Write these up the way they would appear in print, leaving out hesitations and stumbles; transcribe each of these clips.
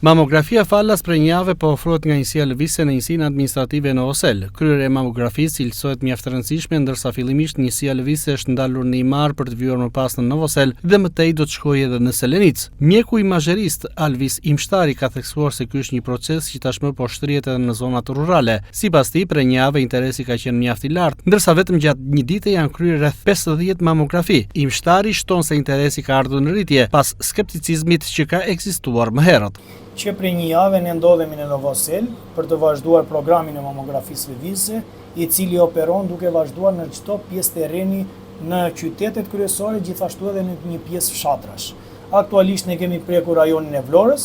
Mamografia falas për një javë po ofrohet nga njësia lëvizje në njësinë administrative në Osel. Kryerja e mamografisë cilësohet mjaft e rëndësishme, ndërsa fillimisht njësia lëvizje është ndalur në Imar për të vjuar më pas në Novosel dhe mëtej do të shkojë edhe në Selenic. Mjeku imazherist Alvis Imshtari ka theksuar se ky është një proces që tashmë po shtrihet edhe në zonat rurale. Sipas tij, për një javë interesi ka qenë mjaft i lartë, ndërsa vetëm gjatë një dite janë kryer rreth 50 mamografi. Imshtari shton se interesi ka ardhur në rritje pas skepticizmit që ka ekzistuar më herët. Që për një javë ne ndodhemi në Novosel për të vazhduar programin e mamografisë lëvizje, i cili operon duke vazhduar në çdo pjesë terreni në qytetet kryesore, gjithashtu edhe në një pjesë fshatrash. Aktualisht ne kemi prekur rajonin e Vlorës,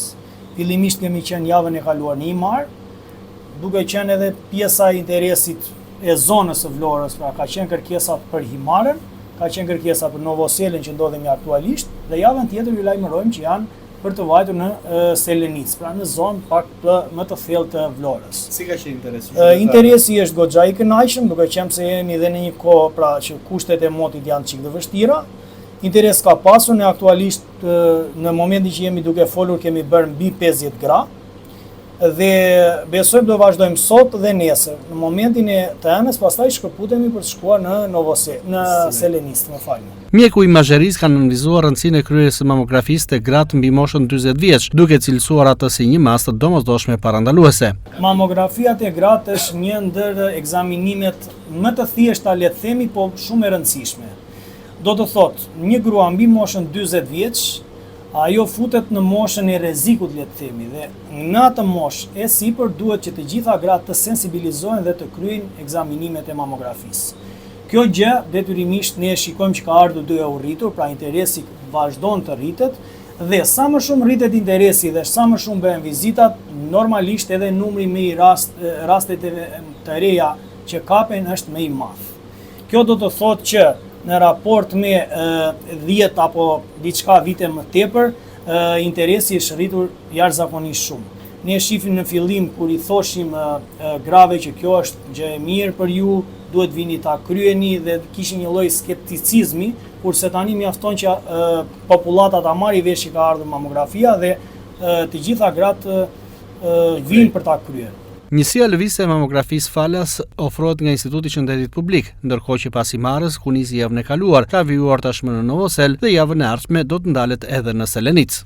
fillimisht kemi qenë javën e kaluar në Imar, duke qenë edhe pjesa e interesit e zonës së Vlorës, pra ka qenë kërkesa për Himarën, ka qenë kërkesa për Novoselin që ndodhemi aktualisht, dhe javën tjetër ju lajmërojmë që janë për të vajtur në Selenic, pra në zonë pak më të thellë të Vlorës. Si ka qenë interesi? Interesi është goxha i kënaqshëm, duke qenë se jemi dhe në një kohë pra që kushtet e motit janë çik të vështira. Interes ka pasur, ne aktualisht në momentin që jemi duke folur kemi bërë mbi 50 gra dhe besojmë do vazhdojmë sot dhe nesër. Në momentin e të enës, pastaj shkëputemi për të shkuar në Novosel, në Selenic, më falni. Mjeku imazheris ka analizuar rëndësinë e kryerjes së mamografisë te gratë mbi moshën 40 vjeç, duke cilësuar atë si një masë të domosdoshme parandaluese. Mamografia te gratë është një ndër ekzaminimet më të thjeshta, le të themi, po shumë e rëndësishme. Do të thotë, një grua mbi moshën 40 vjeç, ajo futet në moshën e rrezikut, le të themi, dhe në atë moshë e sipër duhet që të gjitha gratë të sensibilizohen dhe të kryejnë ekzaminimet e mamografisë. Kjo gjë detyrimisht ne shikojmë që ka ardhur duke u rritur, pra interesi vazhdon të rritet dhe sa më shumë rritet interesi dhe sa më shumë bëhen vizitat, normalisht edhe numri me i rastet të reja që kapen është më i madh. Kjo do të thotë që në raport me 10 apo diçka vite më tepër, interesi është rritur jashtëzakonisht shumë. Ne shifim në fillim kur i thoshim grave që kjo është gjë e mirë për ju, duhet vini ta kryeni dhe kishin një lloj skepticizmi, kurse tani mjafton që popullata ta marrë vesh që ka ardhur mamografia dhe të gjitha gratë vinë për ta kryer. Njësia lëvizje e mamografisë falas ofrohet nga Instituti i Shëndetit Publik, ndërkohë që pas Imarës, ku nisi javën e kaluar, ka vjuar tashmë në Novosel dhe javën e ardhshme do të ndalet edhe në Selenic.